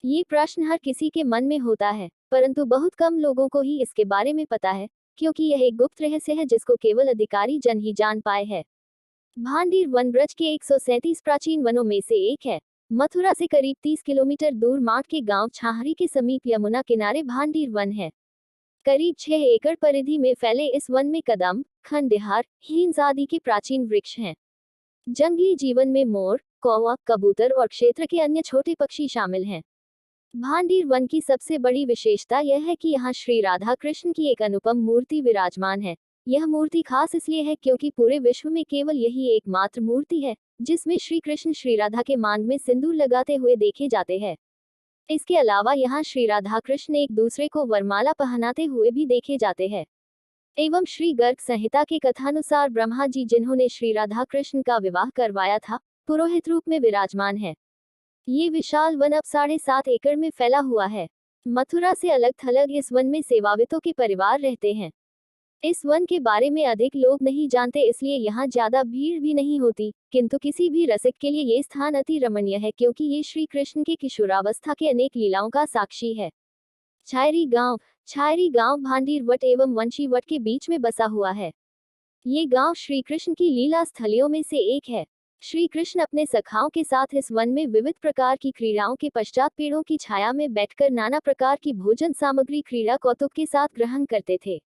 ये प्रश्न हर किसी के मन में होता है, परंतु बहुत कम लोगों को ही इसके बारे में पता है, क्योंकि यह एक गुप्त रहस्य है जिसको केवल अधिकारी जन ही जान पाए हैं। भांडीर वन ब्रज के 137 प्राचीन वनों में से एक है। मथुरा से करीब 30 किलोमीटर दूर माठ के गांव छाहरी के समीप यमुना किनारे भांडीर वन है। करीब 6 एकड़ परिधि में फैले इस वन में कदम, खंडहार, हींस आदि के प्राचीन वृक्ष हैं। जंगली जीवन में मोर, कौवा, कबूतर और क्षेत्र के अन्य छोटे पक्षी शामिल हैं। भांडीर वन की सबसे बड़ी विशेषता यह है कि यहाँ श्री राधा कृष्ण की एक अनुपम मूर्ति विराजमान है। यह मूर्ति खास इसलिए है क्योंकि पूरे विश्व में केवल यही एकमात्र मूर्ति है जिसमें श्री कृष्ण श्री राधा के मांग में सिंदूर लगाते हुए देखे जाते हैं। इसके अलावा यहाँ श्री राधा कृष्ण एक दूसरे को वरमाला पहनाते हुए भी देखे जाते हैं। एवं श्री गर्ग संहिता के कथानुसार ब्रह्मा जी जिन्होंने श्री राधा कृष्ण का विवाह करवाया था, पुरोहित रूप में विराजमान है। ये विशाल वन अब 7.5 एकड़ में फैला हुआ है। मथुरा से अलग थलग इस वन में सेवावितों के परिवार रहते हैं। इस वन के बारे में अधिक लोग नहीं जानते, इसलिए यहाँ ज्यादा भीड़ भी नहीं होती, किंतु किसी भी रसिक के लिए ये स्थान अति रमणीय है क्योंकि ये श्री कृष्ण के किशोरावस्था के अनेक लीलाओं का साक्षी है। छायरी गांव भांडीर वट एवं वंशी वट के बीच में बसा हुआ है। ये गांव श्री कृष्ण की लीला स्थलियों में से एक है। श्री कृष्ण अपने सखाओं के साथ इस वन में विविध प्रकार की क्रीड़ाओं के पश्चात पेड़ों की छाया में बैठकर नाना प्रकार की भोजन सामग्री क्रीड़ा कौतुक के साथ ग्रहण करते थे।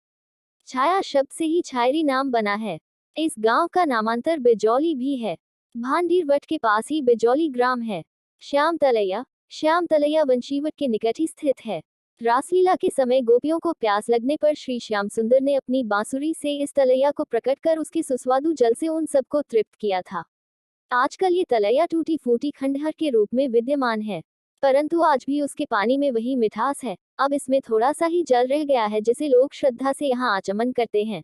छाया शब्द से ही छायरी नाम बना है। इस गांव का नामांतर बिजौली भी है। भांडीर वट के पास ही बिजौली ग्राम है। श्याम तलैया वंशीवट के निकट ही स्थित है। रासलीला के समय गोपियों को प्यास लगने पर श्री श्याम सुंदर ने अपनी बांसुरी से इस तलैया को प्रकट कर उसके सुस्वादु जल से उन सबको तृप्त किया था। आजकल ये तलैया टूटी फूटी खंडहर के रूप में विद्यमान है, परंतु आज भी उसके पानी में वही मिठास है। अब इसमें थोड़ा सा ही जल रह गया है जिसे लोग श्रद्धा से यहाँ आचमन करते हैं।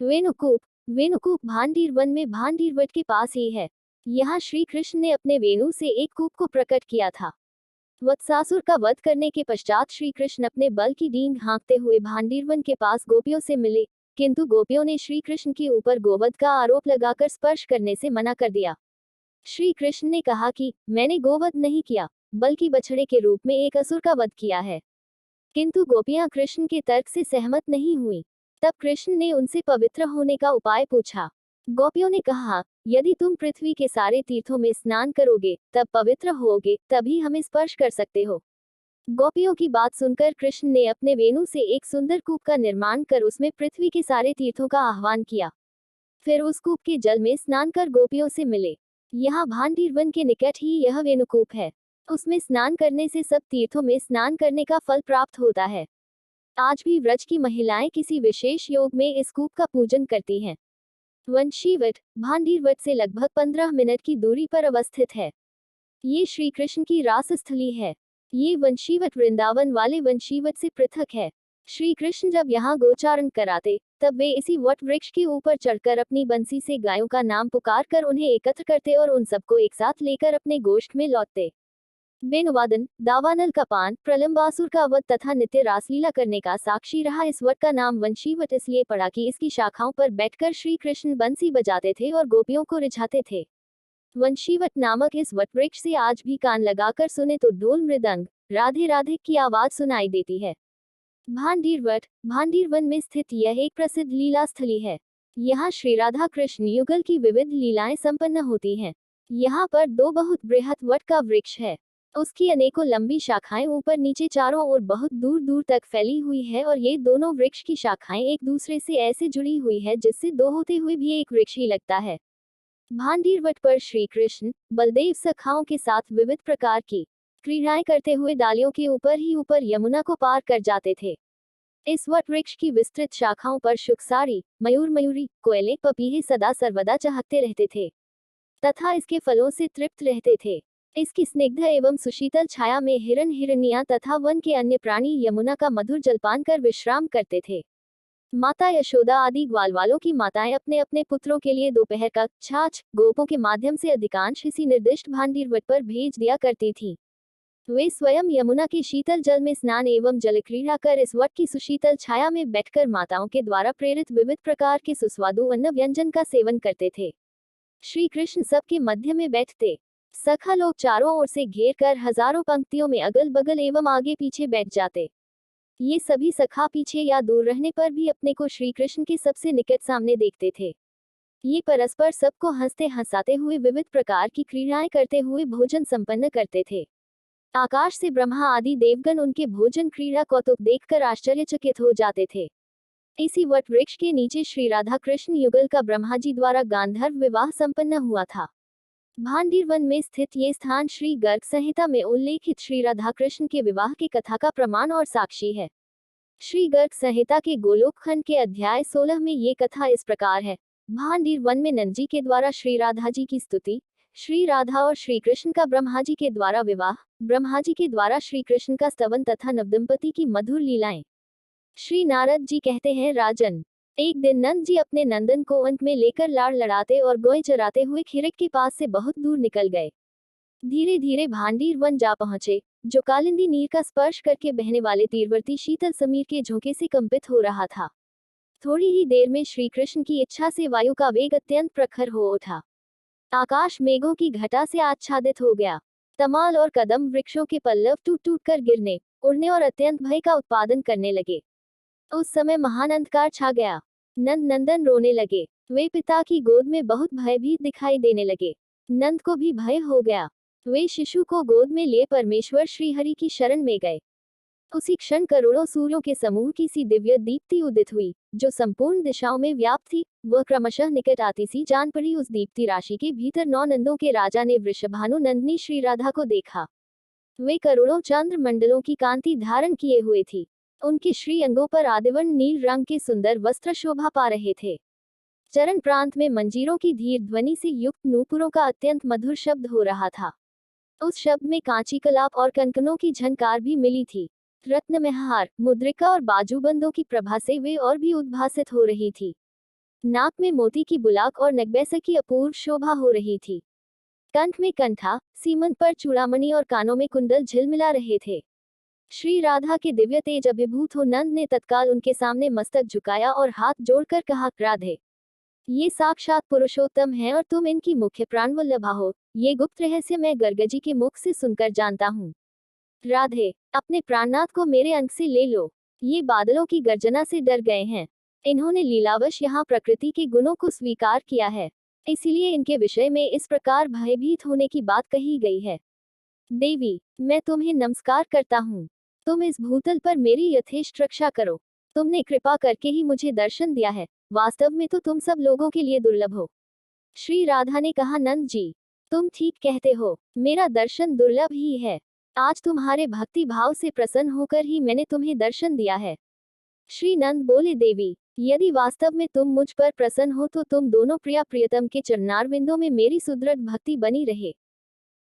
वेणुकूप भांडीर वन में भांडीर वट के पास ही है। यहाँ श्री कृष्ण ने अपने वेणु से एक कूप को प्रकट किया था। वत्सासुर का वध करने के पश्चात श्री कृष्ण अपने बल की डींग हाँकते हुए भांडीर वन के पास गोपियों से मिले, किंतु गोपियों ने श्री कृष्ण के ऊपर गोवध का आरोप लगाकर स्पर्श करने से मना कर दिया। श्री कृष्ण ने कहा कि मैंने गोवध नहीं किया, बल्कि बछड़े के रूप में एक असुर का वध किया है। किंतु गोपियां कृष्ण के तर्क से सहमत नहीं हुई। तब कृष्ण ने उनसे पवित्र होने का उपाय पूछा। गोपियों ने कहा, यदि तुम पृथ्वी के सारे तीर्थों में स्नान करोगे तब पवित्र होगे, तभी हमें स्पर्श कर सकते हो। गोपियों की बात सुनकर कृष्ण ने अपने वेणु से एक सुंदर कूप का निर्माण कर उसमें पृथ्वी के सारे तीर्थों का आह्वान किया। फिर उस कूप के जल में स्नान कर गोपियों से मिले। यहाँ भांडीर वन के निकट ही यह वेणुकूप है। उसमें स्नान करने से सब तीर्थों में स्नान करने का फल प्राप्त होता है। आज भी व्रज की महिलाएं किसी विशेष योग में इस कूप का पूजन करती हैं। वंशीवट भांडीर वट से लगभग 15 मिनट की दूरी पर अवस्थित है। ये श्री कृष्ण की रास स्थली है। ये वंशीवट वृंदावन वाले वंशीवट से पृथक है। श्री कृष्ण जब यहाँ गोचारण कराते तब वे इसी वट वृक्ष के ऊपर चढ़कर अपनी बंसी से गायों का नाम पुकार कर उन्हें एकत्र करते और उन सबको एक साथ लेकर अपने गोष्ठ में लौटते। वेणुवादन, दावानल का पान, प्रलंबासुर का वध तथा नित्य रासलीला करने का साक्षी रहा इस वट का नाम वंशीवट इसलिए पड़ा कि इसकी शाखाओं पर बैठकर श्री कृष्ण बंसी बजाते थे और गोपियों को रिझाते थे। वंशीवट नामक इस वट वृक्ष से आज भी कान लगाकर सुने तो ढोल मृदंग, राधे राधे की आवाज सुनाई देती है। भांडीर वन में स्थित यह एक प्रसिद्ध लीला स्थली है। यहाँ श्री राधा कृष्ण युगल की विविध लीलाएं संपन्न होती हैं। यहाँ पर 2 बहुत बृहत वट का वृक्ष है। उसकी अनेकों लंबी शाखाएं ऊपर नीचे चारों ओर बहुत दूर दूर तक फैली हुई है और ये दोनों वृक्ष की शाखाएं एक दूसरे से ऐसे जुड़ी हुई है जिससे 2 होते हुए भी एक वृक्ष ही लगता है। भांडीर वट पर श्री कृष्ण बलदेव सखाओं के साथ विविध प्रकार की क्रीड़ाएं करते हुए डालियों के ऊपर यमुना को पार कर जाते थे। इस वट वृक्ष की विस्तृत शाखाओं पर शुकसारी, मयूरी, कोयले, पपीहे सदा सर्वदा चहकते रहते थे तथा इसके फलों से तृप्त रहते थे। इसकी स्निग्ध एवं सुशीतल छाया में हिरनियां तथा वन के अन्य प्राणी यमुना का मधुर जलपान कर विश्राम करते थे। माता यशोदा आदि ग्वालवालों की माताएं अपने अपने पुत्रों के लिए दोपहर का छाछ गोपों के माध्यम से अधिकांश इसी निर्दिष्ट भांडीर वट पर भेज दिया करती थीं। वे स्वयं यमुना के शीतल जल में स्नान एवं जलक्रीड़ा कर इस वट की सुशीतल छाया में बैठकर माताओं के द्वारा प्रेरित विविध प्रकार के सुस्वादु अन्न व्यंजन का सेवन करते थे। श्री कृष्ण सबके मध्य में बैठते। सखा लोग चारों ओर से घेर कर हजारों पंक्तियों में अगल बगल एवं आगे पीछे बैठ जाते। ये सभी सखा पीछे या दूर रहने पर भी अपने को श्री कृष्ण के सबसे निकट सामने देखते थे। ये परस्पर सबको हंसते हंसाते हुए विविध प्रकार की क्रीड़ाएं करते हुए भोजन संपन्न करते थे। आकाश से ब्रह्मा आदि देवगण उनके भोजन क्रीड़ा कौतुक देखकर आश्चर्यचकित हो जाते थे। इसी वट वृक्ष के नीचे श्री राधा कृष्ण युगल का ब्रह्मा जी द्वारा गांधर्व विवाह संपन्न हुआ था। भांडीर वन में स्थित ये स्थान श्री गर्ग संहिता में उल्लेखित श्री राधा कृष्ण के विवाह की कथा का प्रमाण और साक्षी है। श्री गर्ग संहिता के गोलोक खंड के अध्याय 16 में ये कथा इस प्रकार है। भांडीर वन में नंद जी के द्वारा श्री राधा जी की स्तुति, श्री राधा और श्री कृष्ण का ब्रह्मा जी के द्वारा विवाह, ब्रह्मा जी के द्वारा श्री कृष्ण का स्तवन तथा नवदंपति की मधुर लीलाएं। श्री नारद जी कहते हैं, राजन, एक दिन नंद जी अपने नंदन को अंक में लेकर लाड़ लड़ाते और गोय चराते हुए खिरक के पास से बहुत दूर निकल गए। धीरे धीरे भांडीर वन जा पहुंचे, जो कालिंदी नीर का स्पर्श करके बहने वाले तीरवर्ती शीतल समीर के झोंके से कंपित हो रहा था। थोड़ी ही देर में श्री कृष्ण की इच्छा से वायु का वेग अत्यंत प्रखर हो उठा। आकाश मेघों की घटा से आच्छादित हो गया। तमाल और कदम वृक्षों के पल्लव टूट टूट कर गिरने, उड़ने और अत्यंत भय का उत्पादन करने लगे। उस समय महान अंधकार छा गया। नंद नंदन रोने लगे। वे पिता की गोद में बहुत भयभीत दिखाई देने लगे। नंद को भी भय हो गया। वे शिशु को गोद में लिए परमेश्वर श्रीहरि की शरण में गए। उसी क्षण करोड़ों सूर्यों के समूह की सी दिव्य दीप्ति उदित हुई, जो संपूर्ण दिशाओं में व्याप्त थी। वह क्रमशः निकट आती सी जान पड़ी। उस दीप्ति राशि के भीतर 9 नंदों के राजा ने वृषभानु नंदिनी श्री राधा को देखा। वे करोड़ों चंद्र मंडलों की कांति धारण किए हुए थी। उनके श्री अंगों पर आदिवर्ण नील रंग के सुंदर वस्त्र शोभा पा रहे थे। चरण प्रांत में मंजीरों की धीर ध्वनि से युक्त नूपुरों का अत्यंत मधुर शब्द हो रहा था। उस शब्द में कांची कलाप और कंकनों की झनकार भी मिली थी। रत्न में हार, मुद्रिका और बाजूबंदों की प्रभा से वे और भी उद्भासित हो रही थी। नाक में मोती की बुलाक और नगबैसा की अपूर्व शोभा हो रही थी। कंठ में कंठा, सीमंत पर चूड़ामणि और कानों में कुंडल झिलमिला रहे थे। श्री राधा के दिव्य तेज अभिभूत हो नंद ने तत्काल उनके सामने मस्तक झुकाया और हाथ जोड़कर कहा, राधे, ये साक्षात पुरुषोत्तम है और तुम इनकी मुख्य प्राणवल्लभा हो। ये गुप्त रहस्य मैं गर्गजी के मुख से सुनकर जानता हूँ। राधे, अपने प्राणनाथ को मेरे अंक से ले लो। ये बादलों की गर्जना से डर गए हैं। इन्होंने लीलावश यहाँ प्रकृति के गुणों को स्वीकार किया है, इसलिए इनके विषय में इस प्रकार भयभीत होने की बात कही गई है। देवी, मैं तुम्हें नमस्कार करता हूँ। तुम इस भूतल पर मेरी यथेष्ट रक्षा करो। तुमने कृपा करके ही मुझे दर्शन दिया है। वास्तव में तो तुम सब लोगों के लिए दुर्लभ हो। श्री राधा ने कहा, नंद जी, तुम ठीक कहते हो। मेरा दर्शन दुर्लभ ही है। आज तुम्हारे भक्ति भाव से प्रसन्न होकर ही मैंने तुम्हें दर्शन दिया है। श्री नंद बोले, देवी, यदि वास्तव में तुम मुझ पर प्रसन्न हो तो तुम दोनों प्रिया प्रियतम के चरणारविंदों में मेरी सुदृढ़ भक्ति बनी रहे।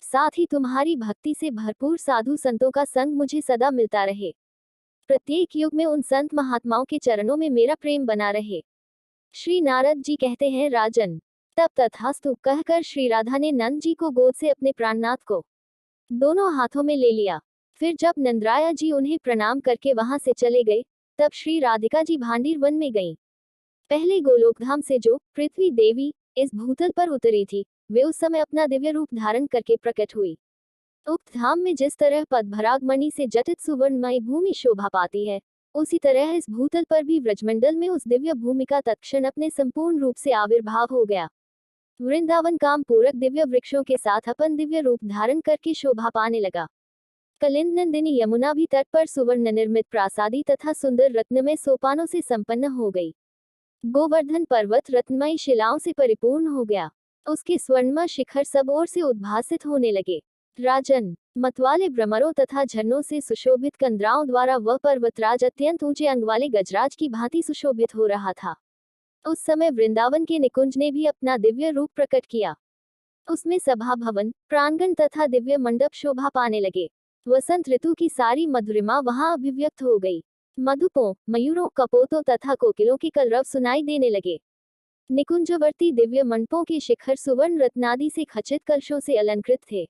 साथ ही तुम्हारी भक्ति से भरपूर साधु संतों का संग मुझे सदा मिलता रहे। प्रत्येक युग में उन संत महात्माओं के चरणों में मेरा प्रेम बना रहे। श्री नारद जी कहते हैं, राजन, तब तथास्तु कहकर श्री राधा ने नंद जी को गोद से अपने प्राणनाथ को दोनों हाथों में ले लिया। फिर जब नंदराया जी उन्हें प्रणाम करके वहां से चले गए, तब श्री राधिका जी भांडीर वन में गईं। पहले गोलोकधाम से जो पृथ्वी देवी इस भूतल पर उतरी थी, वे उस समय अपना दिव्य रूप धारण करके प्रकट हुई। उक्त धाम में जिस तरह पद्मराग मणि से जटित सुवर्णमयी भूमि शोभा पाती है, उसी तरह इस भूतल पर भी व्रजमंडल में उस दिव्य भूमि का तत्क्षण अपने संपूर्ण रूप से आविर्भाव हो गया। वृंदावन काम पूरक दिव्य वृक्षों के साथ अपन दिव्य रूप धारण करके शोभा पाने लगा। कलिंद नंदिनी यमुना भी तट पर सुवर्ण निर्मित प्रासादी तथा सुंदर रत्नमय सोपानों से संपन्न हो गई। गोवर्धन पर्वत रत्नमयी शिलाओं से परिपूर्ण हो गया। उसके स्वर्णमय शिखर सब ओर से उद्भासित होने लगे। राजन, मतवाले भ्रमरों तथा झरनों से सुशोभित कंदराओं द्वारा वह पर्वतराज अत्यंत ऊंचे अंग वाले गजराज की भांति सुशोभित हो रहा था। उस समय वृंदावन के निकुंज ने भी अपना दिव्य रूप प्रकट किया। उसमें सभा भवन, प्रांगण तथा दिव्य मंडप शोभा पाने लगे। वसंत ऋतु की सारी मधुरिमा वहां अभिव्यक्त हो गई। मधुपों, मयूरों, कपोतों तथा कोकिलों के कलरव सुनाई देने लगे। निकुंजवर्ती दिव्य मंडपों के शिखर सुवर्ण रत्नादि से खचित कलशों से अलंकृत थे।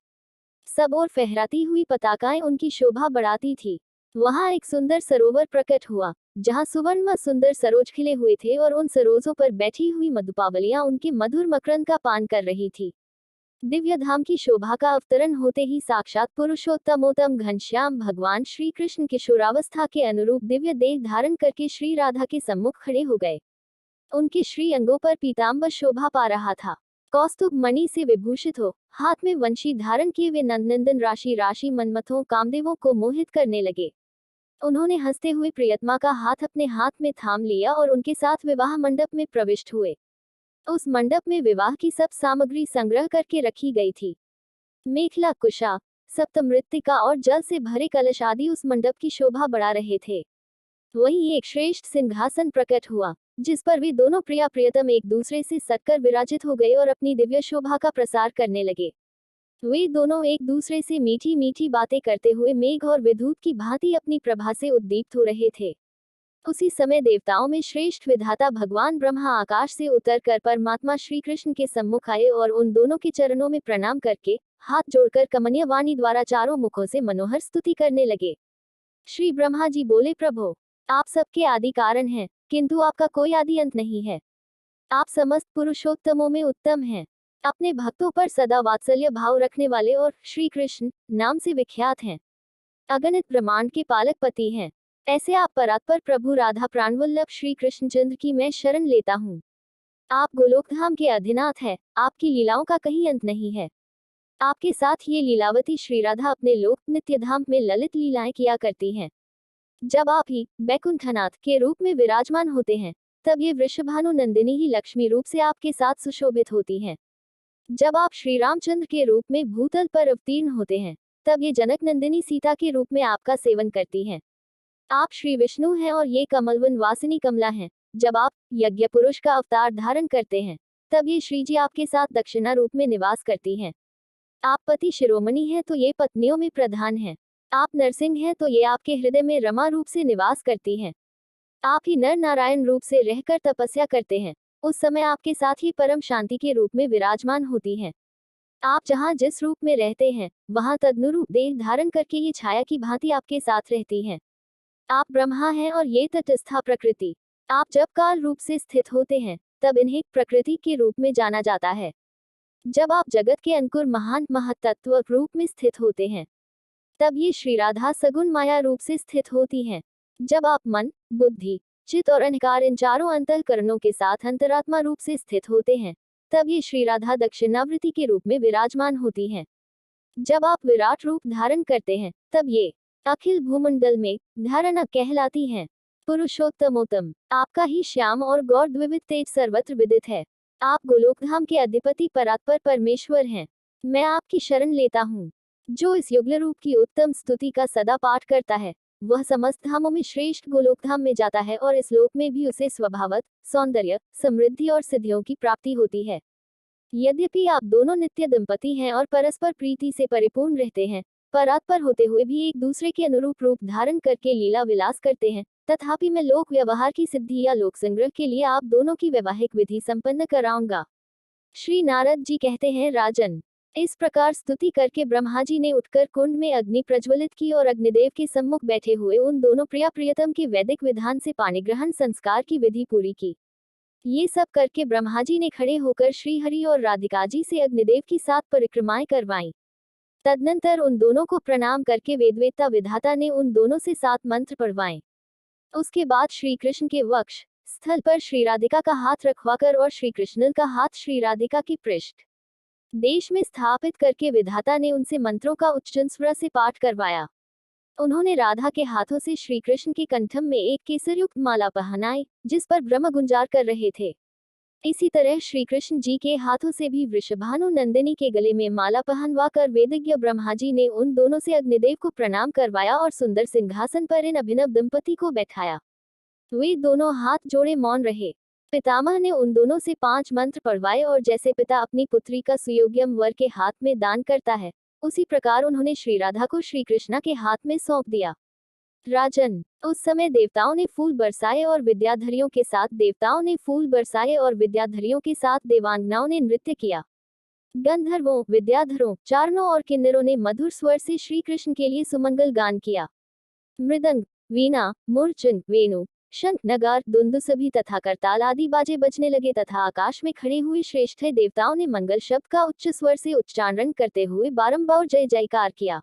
सब ओर फहराती हुई पताकाएं उनकी शोभा बढ़ाती थी। वहां एक सुंदर सरोवर प्रकट हुआ, जहां सुवर्ण सुंदर सरोज खिले हुए थे और उन सरोजों पर बैठी हुई मधुपावलियां उनके मधुर मकरंद का पान कर रही थी। दिव्य धाम की शोभा का अवतरण होते ही साक्षात पुरुषोत्तमोत्तम घनश्याम भगवान श्री कृष्ण किशोरावस्था के अनुरूप दिव्य देह धारण करके श्री राधा के सम्मुख खड़े हो गए। उनके श्री अंगों पर पीताम्बर शोभा पा रहा था। कौस्तुभ मणि से विभूषित हो, हाथ में वंशी धारण किए वे नंदनंदन राशि राशि मनमथों कामदेवों को मोहित करने लगे। उन्होंने हंसते हुए प्रियतमा का हाथ अपने हाथ में थाम लिया और उनके साथ विवाह मंडप में प्रविष्ट हुए। उस मंडप में विवाह की सब सामग्री संग्रह करके रखी गई थी। मेखला कुशा, सप्तमृत्तिका और जल से भरे कलश आदि उस मंडप की शोभा बढ़ा रहे थे। वहीं एक श्रेष्ठ सिंहासन प्रकट हुआ, जिस पर वे दोनों प्रिया प्रियतम एक दूसरे से सटकर विराजित हो गए और अपनी दिव्य शोभा का प्रसार करने लगे। वे दोनों एक दूसरे से मीठी मीठी बातें करते हुए मेघ और विद्युत की भांति अपनी प्रभा से उद्दीप्त हो रहे थे। उसी समय देवताओं में श्रेष्ठ विधाता भगवान ब्रह्मा आकाश से उतरकर परमात्मा श्री कृष्ण के सम्मुख आए और उन दोनों के चरणों में प्रणाम करके हाथ जोड़कर कमनीय वाणी द्वारा चारों मुखों से मनोहर स्तुति करने लगे। श्री ब्रह्मा जी बोले, प्रभो, आप सबके आदि कारण हैं, किंतु आपका कोई आदि अंत नहीं है। आप समस्त पुरुषोत्तमों में उत्तम हैं। अपने भक्तों पर सदा वात्सल्य भाव रखने वाले और श्री कृष्ण नाम से विख्यात हैं। अगणित ब्रह्मांड के पालक पति हैं। ऐसे आप परात्पर प्रभु राधा प्राणवल्लभ श्री कृष्णचंद्र की मैं शरण लेता हूँ। आप गोलोकधाम के अधिनाथ है, आपकी लीलाओं का कहीं अंत नहीं है। आपके साथ ये लीलावती श्री राधा अपने लोक नित्यधाम में ललित लीलाएं किया करती हैं। जब आप ही बैकुंठनाथ के रूप में विराजमान होते हैं, तब ये वृषभानु नंदिनी ही लक्ष्मी रूप से आपके साथ सुशोभित होती हैं। जब आप श्री रामचंद्र के रूप में भूतल पर अवतीर्ण होते हैं, तब ये जनक नंदिनी सीता के रूप में आपका सेवन करती हैं। आप श्री विष्णु हैं और ये कमलवन वासिनी कमला हैं। जब आप यज्ञ पुरुष का अवतार धारण करते हैं, तब ये श्री जी आपके साथ दक्षिणा रूप में निवास करती हैं। आप पति शिरोमणि हैं तो ये पत्नियों में प्रधान हैं। आप नरसिंह हैं तो ये आपके हृदय में रमा रूप से निवास करती हैं। आप ही नर नारायण रूप से रहकर तपस्या करते हैं। उस समय आपके साथ ही परम शांति के रूप में विराजमान होती हैं। आप जहाँ जिस रूप में रहते हैं, वहाँ तदनुरूप देह धारण करके ये छाया की भांति आपके साथ रहती हैं। आप ब्रह्मा हैं और ये तटस्था प्रकृति। आप जब काल रूप से स्थित होते हैं, तब इन्हें प्रकृति के रूप में जाना जाता है। जब आप जगत के अंकुर महान महतत्व रूप में स्थित होते हैं, तब ये श्री राधा सगुण माया रूप से स्थित होती हैं। जब आप मन, बुद्धि, चित्त और अहंकार इन चारों अंतःकरणों के साथ अंतरात्मा रूप से स्थित होते हैं, तब ये श्री राधा दक्षिणावृत्ति के रूप में विराजमान होती हैं। जब आप विराट रूप धारण करते हैं, तब ये अखिल भूमंडल में धारणा कहलाती हैं। पुरुषोत्तमोत्तम, आपका ही श्याम और गौर द्विविध तेज सर्वत्र विदित है। आप गोलोकधाम के अधिपति परात्पर परमेश्वर हैं। मैं आपकी शरण लेता हूँ। जो इस युगल रूप की उत्तम स्तुति का सदा पाठ करता है, वह समस्त धामों में श्रेष्ठ गोलोकधाम में जाता है और इस लोक में भी उसे स्वभावत सौंदर्य, समृद्धि और सिद्धियों की प्राप्ति होती है। यद्यपि आप दोनों नित्य दंपति हैं और परस्पर प्रीति से परिपूर्ण रहते हैं, परात्पर होते हुए भी एक दूसरे के अनुरूप रूप धारण करके लीला विलास करते हैं, तथापि मैं लोक व्यवहार की सिद्धि या लोक संग्रह के लिए आप दोनों की वैवाहिक विधि संपन्न कराऊंगा। श्री नारद जी कहते हैं, राजन, इस प्रकार स्तुति करके ब्रह्मा जी ने उठकर कुंड में अग्नि प्रज्वलित की और अग्निदेव के सम्मुख बैठे हुए उन दोनों प्रिया प्रियतम के वैदिक विधान से पानी ग्रहण संस्कार की विधि पूरी की। ये सब करके ब्रह्मा जी ने खड़े होकर श्री हरि और राधिका जी से अग्निदेव की 7 परिक्रमाएं करवाईं। तदनंतर उन दोनों को प्रणाम करके वेदवेत्ता विधाता ने उन दोनों से 7 मंत्र पढ़वाए। उसके बाद श्री कृष्ण के वक्ष स्थल पर श्री राधिका का हाथ रखवाकर और श्री कृष्ण का हाथ श्री राधिका की पृष्ठ देश में स्थापित करके विधाता ने उनसे मंत्रों का उच्चारण स्वर से पाठ करवाया। उन्होंने राधा के हाथों से श्री कृष्ण के कंठम में एक केसरयुक्त माला पहनाई, जिस पर ब्रह्म गुंजार कर रहे थे। इसी तरह श्री कृष्ण जी के हाथों से भी वृषभानु नंदिनी के गले में माला पहनवा कर वेदज्ञ ब्रह्मा जी ने उन दोनों से अग्निदेव को प्रणाम करवाया और सुंदर सिंहासन पर इन अभिनव दंपति को बैठाया। वे दोनों हाथ जोड़े मौन रहे। पितामह ने उन दोनों से 5 मंत्र पढ़वाए और जैसे पिता अपनी पुत्री का सुयोग्यम वर के हाथ में दान करता है, उसी प्रकार उन्होंने श्री राधा को श्री कृष्णा के हाथ में सौंप दिया। राजन, उस समय देवताओं ने फूल बरसाए और विद्याधरियों के साथ देवांगनाओं ने नृत्य किया। गंधर्वों, विद्याधरों, चारणों और किन्नरों ने मधुर स्वर से श्री कृष्ण के लिए सुमंगल गान किया। मृदंग, वीणा, मूर्छंग, वेणु, शंख, नगार, दुंदुसभी तथा करताल आदि बाजे बजने लगे तथा आकाश में खड़े हुए श्रेष्ठ देवताओं ने मंगल शब्द का उच्च स्वर से उच्चारण करते हुए बारंबार जय जयकार किया।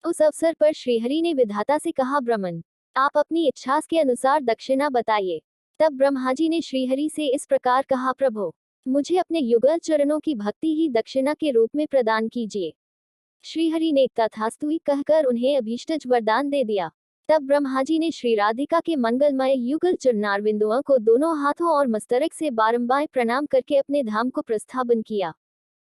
उस अवसर पर श्रीहरि ने विधाता से कहा, ब्रह्मन, आप अपनी इच्छा के अनुसार दक्षिणा बताइए। तब ब्रह्मा जी ने श्रीहरि से इस प्रकार कहा, प्रभो, मुझे अपने युगल चरणों की भक्ति ही दक्षिणा के रूप में प्रदान कीजिए। श्रीहरि ने तथास्तु कहकर उन्हें अभीष्टज वरदान दे दिया। तब ब्रह्मा जी ने श्री राधिका के मंगलमय युगल चरणारविंदों को दोनों हाथों और मस्तरक से बारंबार प्रणाम करके अपने धाम को प्रस्थापन किया।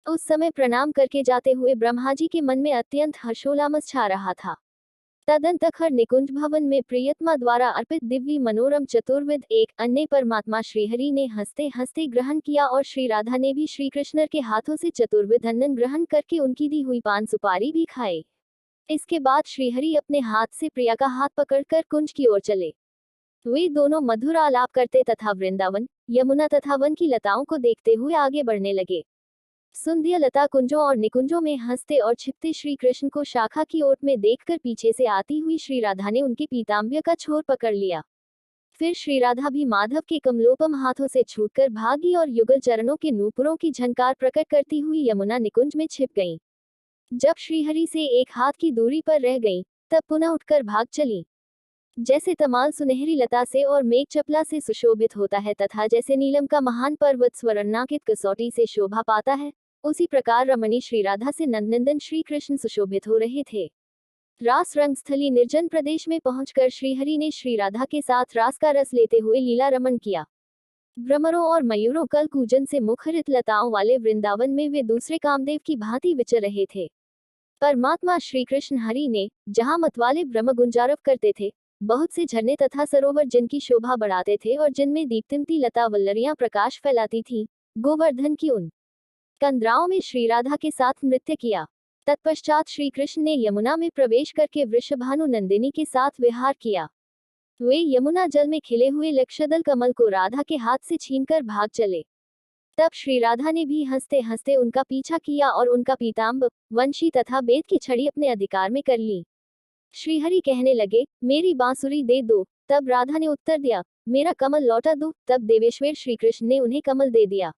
उस समय प्रणाम करके जाते हुए ब्रह्मा जी के मन में अत्यंत हर्षोल्लास छा रहा था। तदंतखर निकुंज भवन में प्रियतमा द्वारा अर्पित दिव्य मनोरम चतुर्विद एक अन्य परमात्मा श्रीहरि ने हंसते हंसते ग्रहण किया और श्री राधा ने भी श्री कृष्ण के हाथों से चतुर्विद अन्न ग्रहण करके उनकी दी हुई पान सुपारी भी खाए। इसके बाद श्रीहरि अपने हाथ से प्रिया का हाथ पकड़कर कुंज की ओर चले। वे दोनों मधुर आलाप करते तथा वृंदावन, यमुना तथा वन की लताओं को देखते हुए आगे बढ़ने लगे। सुंदर लता कुंजों और निकुंजों में हंसते और छिपते श्री कृष्ण को शाखा की ओट में देखकर पीछे से आती हुई श्री राधा ने उनके पीताम्बर का छोर पकड़ लिया। फिर श्री राधा भी माधव के कमलोपम हाथों से छूटकर भागी और युगल चरणों के नूपुरों की झनकार प्रकट करती हुई यमुना निकुंज में छिप गईं। जब श्रीहरि से एक हाथ की दूरी पर रह गईं, तब पुनः उठकर भाग चली। जैसे तमाल सुनहरी लता से और मेघ चपला से सुशोभित होता है तथा जैसे नीलम का महान पर्वत स्वर्णांकित कसौटी से शोभा पाता है, उसी प्रकार रमणी श्री राधा से नंदनंदन श्री कृष्ण सुशोभित हो रहे थे। रास रंगस्थली निर्जन प्रदेश में पहुंचकर श्रीहरि ने श्री राधा के साथ रास का रस लेते हुए लीला रमण किया। भ्रमरों और मयूरों कल कूजन से मुखरित लताओं वाले वृंदावन में वे दूसरे कामदेव की भांति विचर रहे थे। परमात्मा श्री कृष्ण हरि ने जहां मतवाले ब्रह्म गुंजारव करते थे, बहुत से झरने तथा सरोवर जिनकी शोभा बढ़ाते थे और जिनमें दीप्तिमती लता वल्लरियां प्रकाश फैलाती थी, गोवर्धन की उन कंदराओं में श्री राधा के साथ नृत्य किया। तत्पश्चात श्री कृष्ण ने यमुना में प्रवेश करके वृषभानु नंदिनी के साथ विहार किया। वे यमुना जल में खिले हुए लक्षदल कमल को राधा के हाथ से छीनकर भाग चले। तब श्री राधा ने भी हंसते हंसते उनका पीछा किया और उनका पीताम्बर, वंशी तथा बेद की छड़ी अपने अधिकार में कर ली। श्रीहरि कहने लगे, मेरी बांसुरी दे दो। तब राधा ने उत्तर दिया, मेरा कमल लौटा दो। तब देवेश्वर श्री कृष्ण ने उन्हें कमल दे दिया।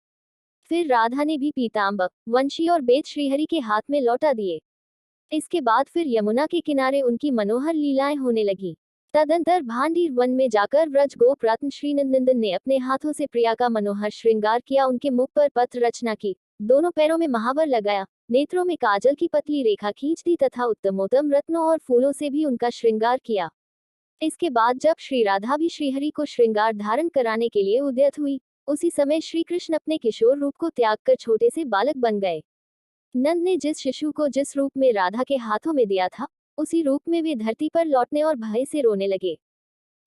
फिर राधा ने भी पीताम्बर, वंशी और बेद श्रीहरि के हाथ में लौटा दिए। इसके बाद फिर यमुना के किनारे उनकी मनोहर लीलाएं होने लगी। तदंतर भांडीर वन में जाकर व्रज गोप रत्न श्रीनंदन ने अपने हाथों से प्रिया का मनोहर श्रृंगार किया। उनके मुख पर पत्र रचना की, दोनों पैरों में महावर लगाया, नेत्रों में काजल की पतली रेखा खींच दी तथा उत्तमोत्तम रत्नों और फूलों से भी उनका श्रृंगार किया। इसके बाद जब श्री राधा भी श्रीहरि को श्रृंगार धारण कराने के लिए उद्यत हुई, उसी समय श्री कृष्ण अपने किशोर रूप को त्याग कर छोटे से बालक बन गए। नंद ने जिस शिशु को जिस रूप में राधा के हाथों में दिया था, उसी रूप में वे धरती पर लौटने और भय से रोने लगे।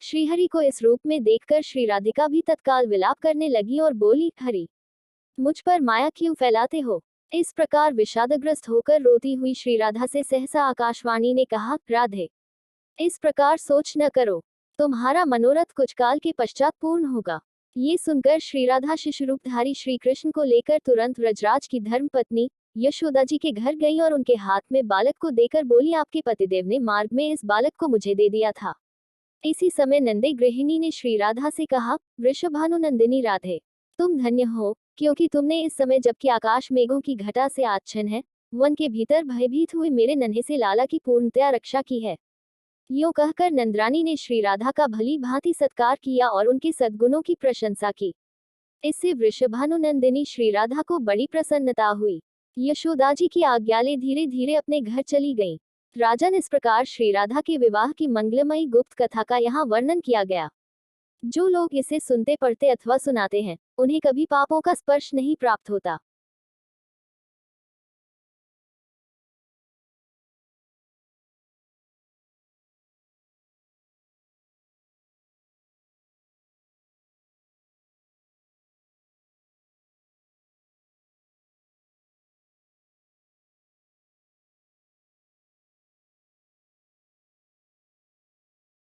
श्रीहरि को इस रूप में देखकर श्री राधिका भी तत्काल विलाप करने लगी और बोली, हरि, मुझ पर माया क्यों फैलाते हो। इस प्रकार विषादग्रस्त होकर रोती हुई श्री राधा से सहसा आकाशवाणी ने कहा, राधे, इस प्रकार सोच न करो, तुम्हारा मनोरथ कुछ काल के पश्चात पूर्ण होगा। ये सुनकर श्री राधा शिशुरूपधारी श्री कृष्ण को लेकर तुरंत व्रजराज की धर्मपत्नी यशोदा जी के घर गई और उनके हाथ में बालक को देकर बोली, आपके पतिदेव ने मार्ग में इस बालक को मुझे दे दिया था। इसी समय नंदे गृहिणी ने श्री राधा से कहा, वृषभानु नंदिनी राधे, तुम धन्य हो, क्योंकि तुमने इस समय जबकि आकाश मेघों की घटा से आच्छन्न है, वन के भीतर भयभीत हुए मेरे नन्हे से लाला की पूर्णतया रक्षा की है। यूं कहकर नंदरानी ने श्री राधा का भली भांति सत्कार किया और उनके सद्गुणों की प्रशंसा की। इससे वृषभानु नंदिनी श्री राधा को बड़ी प्रसन्नता हुई। यशोदा जी की आज्ञाले धीरे धीरे अपने घर चली गईं। राजन, इस प्रकार श्री राधा के विवाह की मंगलमयी गुप्त कथा का यहाँ वर्णन किया गया। जो लोग इसे सुनते पढ़ते अथवा सुनाते हैं, उन्हें कभी पापों का स्पर्श नहीं प्राप्त होता।